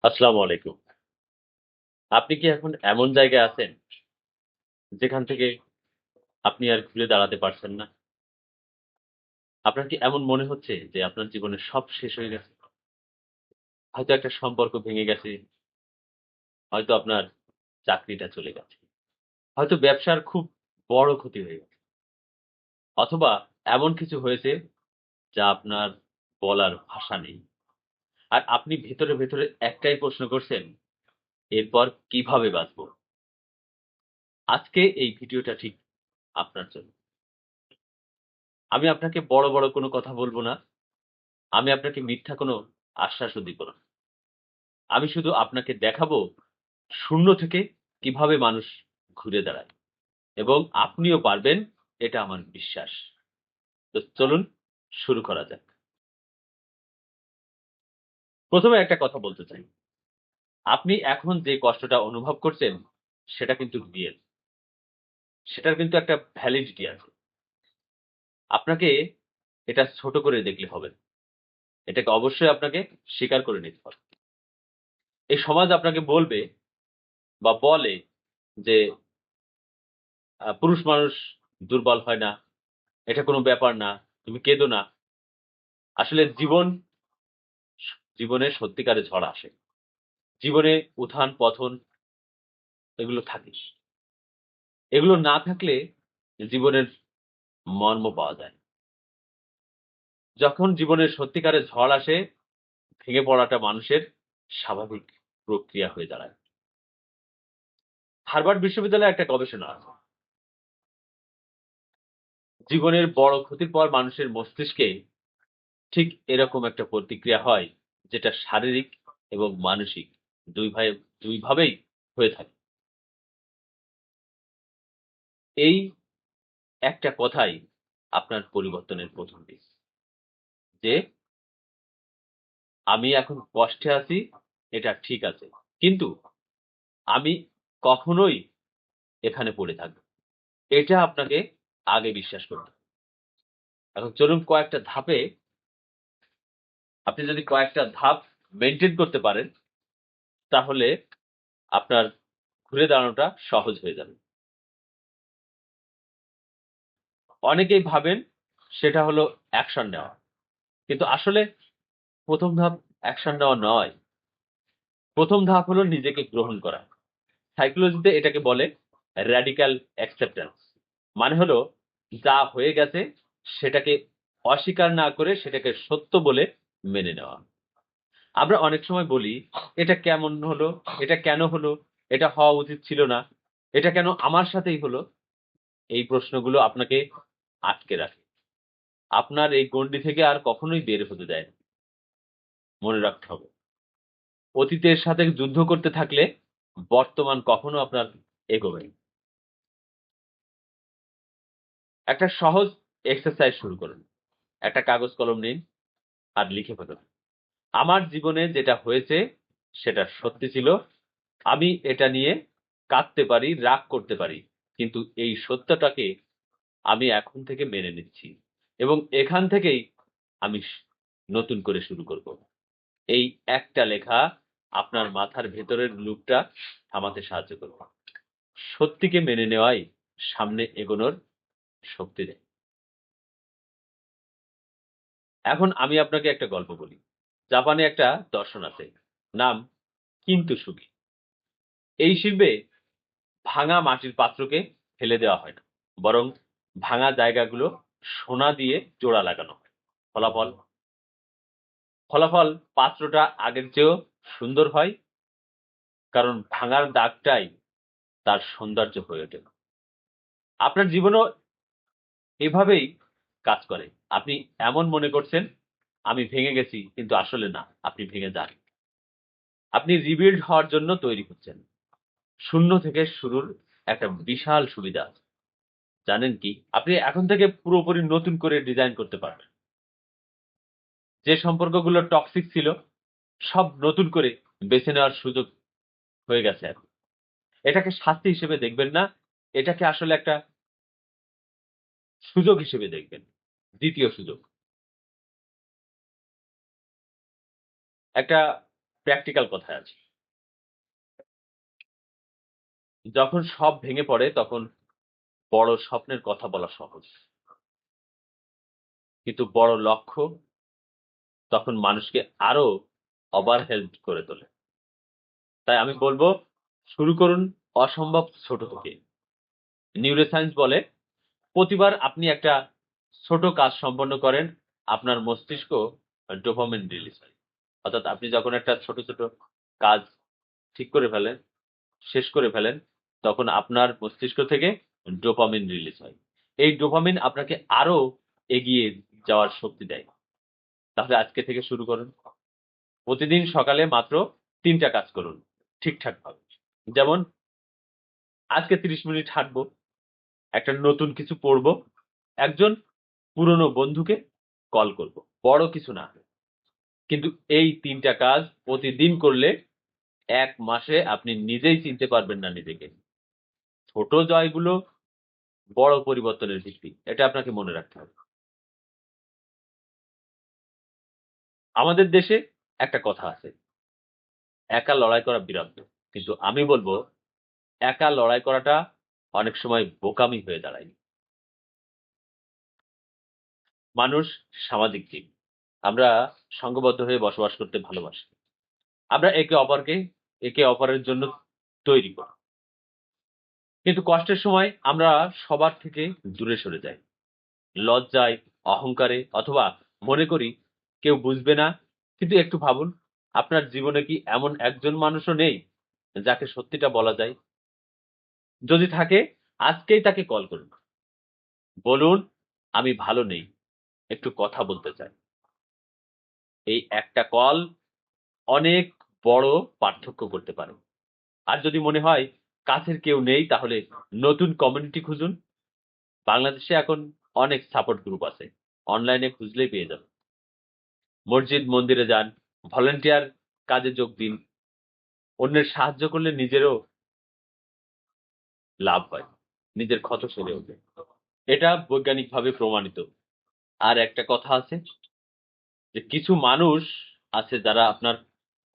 আসসালামু আলাইকুম। আপনি কি এখন এমন জায়গায় আছেন, যেখান থেকে আপনি আর ঘুরে দাঁড়াতে পারছেন না? আপনার কি এমন মনে হচ্ছে যে আপনার জীবনে সব শেষ হয়ে গেছে? হয়তো একটা সম্পর্ক ভেঙে গেছে, হয়তো আপনার চাকরিটা চলে গেছে, হয়তো ব্যবসার খুব বড় ক্ষতি হয়ে গেছে। অথবা এমন কিছু হয়েছে যা আপনার বলার ভাষা নেই। আর আপনি ভেতরে একটাই প্রশ্ন করছেন, এরপর কিভাবে বাঁচবো? আজকে এই ভিডিওটা ঠিক আপনার জন্য। আমি আপনাকে বড় কোনো কথা বলব না। আমি আপনাকে মিথ্যা কোনো আশ্বাসও দিব না। আমি শুধু আপনাকে দেখাবো শূন্য থেকে কিভাবে মানুষ ঘুরে দাঁড়ায় এবং আপনিও পারবেন এটা আমার বিশ্বাস। তো চলুন শুরু করা যাক। ১ম এ একটা কথা বলতে চাই। আপনি এখন যে কষ্টটা অনুভব করছেন সেটা কিন্তু রিয়েল। সেটার কিন্তু একটা ভ্যালিডিটি আছে। আপনাকে এটা ছোট করে দেখলে হবে না। এটাকে অবশ্যই আপনাকে স্বীকার করে নিতে হবে। এই সমাজ আপনাকে বলবে বা বলে যে পুরুষ মানুষ দুর্বল হয় না। এটা কোনো ব্যাপার না। তুমি কেঁদো না। আসলে জীবনে সত্যিকারের ঝড় আসে। জীবনে উত্থান-পতন এগুলো থাকে। এগুলো না থাকলে জীবনের মর্ম পাওয়া যায় না। যখন জীবনের সত্যিকারের ঝড় আসে, ভেঙে পড়াটা মানুষের স্বাভাবিক প্রক্রিয়া হয়ে দাঁড়ায়। হার্ভার্ড বিশ্ববিদ্যালয়ে একটা গবেষণা আছে। জীবনের বড় ক্ষতির পর মানুষের মস্তিষ্কে ঠিক এরকম একটা প্রতিক্রিয়া হয়, যেটা শারীরিক এবং মানসিক ২ ভাবেই হয়ে থাকে। এই একটা কথাই আপনার পরিবর্তনের ১ম দিক। যে আমি এখন কষ্টে আছি, এটা ঠিক আছে। কিন্তু আমি কখনোই এখানে পড়ে থাকব না। এটা আপনাকে আগে বিশ্বাস করতে হবে। এখন চলুন আপনি যদি কয়েকটা ধাপ মেইনটেইন করতে পারেন, তাহলে আপনার ঘুরে দাঁড়ানোটা সহজ হয়ে যাবে। অনেকেই ভাবেন সেটা হলো অ্যাকশন নেওয়া। কিন্তু আসলে ১ম ধাপ অ্যাকশন নেওয়া নয়। ১ম ধাপ হলো নিজেকে গ্রহণ করা। সাইকোলজিতে এটাকে বলে র‍্যাডিক্যাল অ্যাকসেপ্টেন্স। মানে হলো যা হয়ে গেছে সেটাকে অস্বীকার না করে সেটাকে সত্য বলে মেনে নেওয়া। আমরা অনেক সময় বলি, "এটা কেমন হলো? এটা কেন হলো? এটা হওয়া উচিত ছিল না। এটা কেন আমার সাথেই হলো?" এই প্রশ্নগুলো আপনাকে আটকে রাখে। আপনার এই গণ্ডি থেকে আর কখনোই বের হতে দেয় না। মনে রাখতে হবে। অতীতের সাথে যুদ্ধ করতে থাকলে বর্তমান কখনো আপনার এগোবে না। একটা সহজ এক্সারসাইজ শুরু করুন। একটা কাগজ কলম নিন আর লিখে ফেলুন। আমার জীবনে যেটা হয়েছে সেটা সত্যি ছিল। আমি এটা নিয়ে কাঁদতে পারি, রাগ করতে পারি। কিন্তু এই সত্যটাকে আমি এখন থেকে মেনে নিচ্ছি। এবং এখান থেকেই আমি নতুন করে শুরু করব। এই একটা লেখা আপনার মাথার ভেতরের লুপটা থামাতে সাহায্য করবে। সত্যিকে মেনে নেওয়াই সামনে এগোনোর শক্তি দেয়। এখন আমি আপনাকে একটা গল্প বলি। জাপানে একটা দর্শন আছে। নাম কিন্তু সুখী। এই শিল্পে ভাঙা মাটির পাত্রকে ফেলে দেওয়া হয় না। বরং ভাঙা জায়গাগুলো সোনা দিয়ে জোড়া লাগানো হয়। ফলাফল ফলাফল পাত্রটা আগের চেয়েও সুন্দর হয়, কারণ ভাঙার দাগটাই তার সৌন্দর্য হয়ে ওঠে। আপনার জীবনেও এভাবেই কাজ করে। আপনি এমন মনে করছেন, আমি ভেঙে গেছি, কিন্তু আসলে না, আপনি ভেঙে যান। আপনি রিবিল্ড হওয়ার জন্য তৈরি হচ্ছেন। শূন্য থেকে শুরুর একটা বিশাল সুবিধা আছে। জানেন কি? আপনি এখন থেকে পুরোপুরি নতুন করে ডিজাইন করতে পারবেন। যে সম্পর্কগুলো টক্সিক ছিল, সব নতুন করে বেছে নেওয়ার সুযোগ হয়ে গেছে এখন। এটাকে শাস্তি হিসেবে দেখবেন না। এটাকে আসলে একটা সুযোগ হিসেবে দেখবেন। ২য় সুযোগ। একটা প্র্যাকটিক্যাল কথায় আছে। যখন সব ভেঙে পড়ে তখন বড় স্বপ্নের কথা বলা সহজ। কিন্তু বড় লক্ষ্য তখন মানুষকে আরো ওভারহেলড করে তোলে। তাই আমি বলব, শুরু করুন অসম্ভব ছোট থেকে। নিউরোসায়েন্স বলে প্রতিবার আপনি একটা ছোট কাজ সম্পন্ন করেন, আপনার মস্তিষ্ক ডোপামিন রিলিজ হয়। অর্থাৎ আপনি যখন একটা ছোট, ছোট কাজ ঠিক করে ফেলেন, শেষ করে ফেলেন, তখন আপনার মস্তিষ্ক থেকে ডোপামিন রিলিজ হয়। এই ডোপামিন আপনাকে আরো এগিয়ে যাওয়ার শক্তি দেয়। তাহলে আজকে থেকে শুরু করুন। প্রতিদিন সকালে মাত্র ৩ টা কাজ করুন ঠিকঠাকভাবে। যেমন আজকে ৩০ মিনিট হাঁটবো, একটা নতুন কিছু পড়বো, একজন পুরনো বন্ধুকে কল করব। বড় কিছু না। কিন্তু এই ৩ টা কাজ প্রতিদিন করলে ১ মাসে আপনি নিজেই চিনতে পারবেন না নিজেকে। ছোট জয়গুলো বড় পরিবর্তনের ভিত্তি। এটা আপনাকে মনে রাখতে হবে। আমাদের দেশে একটা কথা আছে, একা লড়াই করা বীরত্ব। কিন্তু আমি বলব, একা লড়াই করাটা অনেক সময় বোকামি হয়ে দাঁড়ায়। মানুষ সামাজিক জীব। আমরা সংঘবদ্ধ হয়ে বসবাস করতে ভালোবাসি। আমরা একে অপরের জন্য তৈরি করি। কিন্তু কষ্টের সময় আমরা সবার থেকে দূরে সরে যাই। লজ্জায়, অহংকারে অথবা মনে করি কেউ বুঝবে না। কিন্তু একটু ভাবুন, আপনার জীবনে কি এমন একজন মানুষও নেই যাকে সত্যিটা বলা যায়? যদি থাকে, আজকেই তাকে কল করুন। বলুন, আমি ভালো নেই। একটু কথা বলতে চাই। এই একটা কল অনেক বড় পার্থক্য করতে পারে। আর যদি মনে হয় কাছের কেউ নেই, তাহলে নতুন কমিউনিটি খুঁজুন। বাংলাদেশে এখন অনেক সাপোর্ট গ্রুপ আছে। অনলাইনে খুঁজলেই পেয়ে যাবেন। মসজিদ, মন্দিরে যান, ভলান্টিয়ার কাজে যোগ দিন। অন্যের সাহায্য করলে নিজেরও লাভ হয়। নিজের ক্ষত সেরে ওঠে। এটা বৈজ্ঞানিকভাবে প্রমাণিত। আর একটা কথা আছে যে কিছু মানুষ আছে যারা আপনার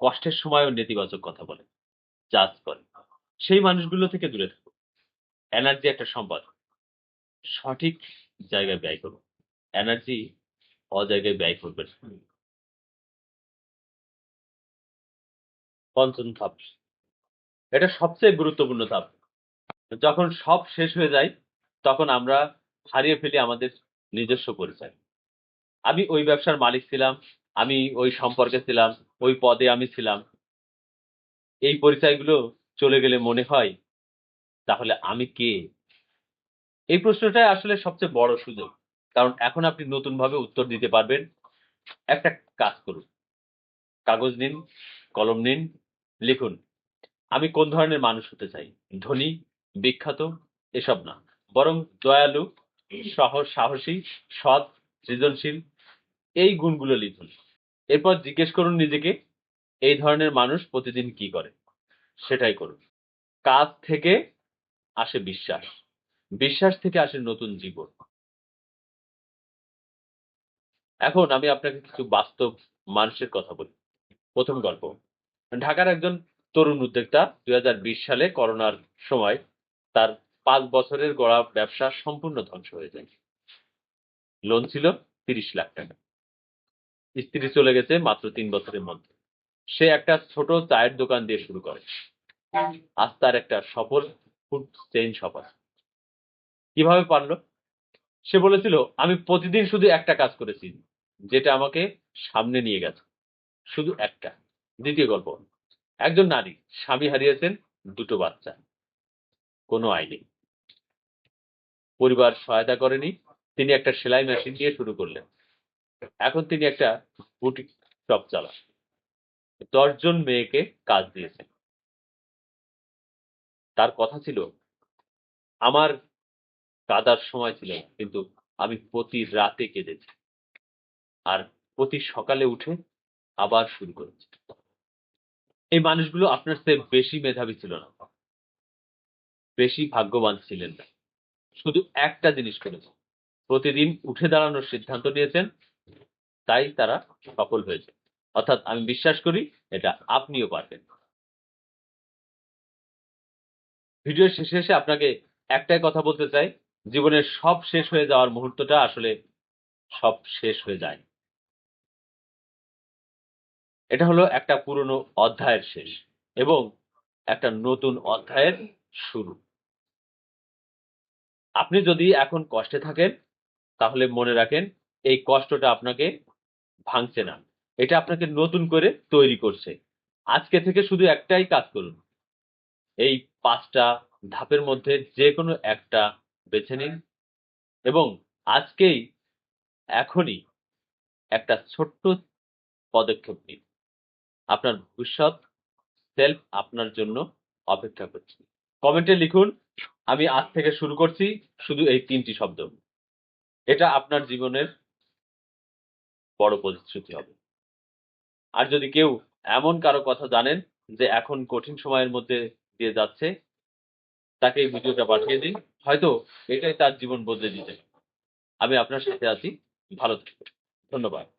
কষ্টের সময়ও নেতিবাচক কথা বলে, জাজ করে। সেই মানুষগুলো থেকে দূরে থাকুন। এনার্জি একটা সম্পদ। সঠিক জায়গায় ব্যয় করুন। এনার্জি অজায়গায় ব্যয় করবেন না। ৫ম ধাপ। এটা সবচেয়ে গুরুত্বপূর্ণ ধাপ। যখন সব শেষ হয়ে যায়, তখন আমরা হারিয়ে ফেলি আমাদের নিজস্ব পরিচয়। আমি ওই ব্যবসার মালিক ছিলাম, আমি ওই সম্পর্কে ছিলাম, ওই পদে আমি ছিলাম। এই পরিচয়গুলো চলে গেলে মনে হয়, তাহলে আমি কে? এই প্রশ্নটাই আসলে সবচেয়ে বড় সুযোগ। কারণ এখন আপনি নতুনভাবে উত্তর দিতে পারবেন। একটা কাজ করুন। কাগজ নিন, কলম নিন, লিখুন। আমি কোন ধরনের মানুষ হতে চাই? ধনী, বিখ্যাত এসব না। বরং দয়ালু, সাহসী, সৎ, সৃজনশীল এই গুণগুলো লিখুন। এরপর জিজ্ঞেস করুন নিজেকে, এই ধরনের মানুষ প্রতিদিন কি করে? সেটাই করুন। কাজ থেকে আসে বিশ্বাস। বিশ্বাস থেকে আসে নতুন জীবন। এখন আমি আপনাকে কিছু বাস্তব মানুষের কথা বলি। ১ম গল্প। ঢাকার একজন তরুণ উদ্যোক্তা ২০২০ সালে করোনার সময় তার ৫ বছরের গড়া ব্যবসা সম্পূর্ণ ধ্বংস হয়ে যায়। লোন ছিল ৳৩০,০০,০০০। স্ত্রী চলে গেছে মাত্র ৩ বছরের মধ্যে। সে একটা ছোট চায়ের দোকান দিয়ে শুরু করে। আজ তার একটা সফল ফুড চেইন শপ আছে। কিভাবে পারল? সে বলেছিল, "আমি প্রতিদিন শুধু একটা কাজ করেছি, যেটা আমাকে সামনে নিয়ে গেছে। শুধু একটা।" ২য় গল্প। একজন নারী, স্বামী হারিয়েছেন, ২ টো বাচ্চা। কোনো আয় নেই। পরিবার সহায়তা করেনি। তিনি একটা সেলাই মেশিন দিয়ে শুরু করলেন। এখন তিনি একটা বুটিক শপ চালান। ১০ জন মেয়েকে কাজ দিয়েছেন। তার কথা ছিল, "আমার কাঁদার সময় ছিল না, কিন্তু আমি প্রতি রাতে কেঁদেছি। আর প্রতি সকালে উঠে আবার শুরু করেছি।" এই মানুষগুলো আপনার চেয়ে বেশি মেধাবী ছিল না, বেশি ভাগ্যবান ছিলেন না। শুধু একটা জিনিস করেছেন। প্রতিদিন উঠে দাঁড়ানোর সিদ্ধান্ত নিয়েছেন, তাই তারা সফল হয়েছে। অর্থাৎ আমি বিশ্বাস করি এটা আপনিও পারবেন। ভিডিওর শেষে এসে আপনাকে একটাই কথা বলতে চাই, জীবনের সব শেষ হয়ে যাওয়ার মুহূর্তটা আসলে সব শেষ হয়ে যায়। এটা হলো একটা পুরনো অধ্যায়ের শেষ এবং একটা নতুন অধ্যায়ের শুরু। আপনি যদি এখন কষ্টে থাকেন, তাহলে মনে রাখেন এই কষ্টটা আপনাকে ভাঙছে না। এটা আপনাকে নতুন করে তৈরি করছে। আজকে থেকে শুধু একটাই কাজ করুন। এই ৫ টা ধাপের মধ্যে যেকোনো একটা বেছে নিন এবং আজকেই, এখনই একটা ছোট্ট পদক্ষেপ নিন। আপনার ভবিষ্যৎ সেলফ আপনার জন্য অপেক্ষা করছে। কমেন্টে লিখুন, "আমি আজ থেকে শুরু করছি" শুধু এই ৩ টি শব্দ। এটা আপনার জীবনের বড় প্রতিশ্রুতি হবে। আর যদি কেউ এমন কারো কথা জানেন যে এখন কঠিন সময়ের মধ্যে দিয়ে যাচ্ছে, তাকে এই ভিডিওটা পাঠিয়ে দিন। হয়তো এটাই তার জীবন বদলে দিতে পারে। আমি আপনার সাথে আছি। ভালো থাকবেন। ধন্যবাদ।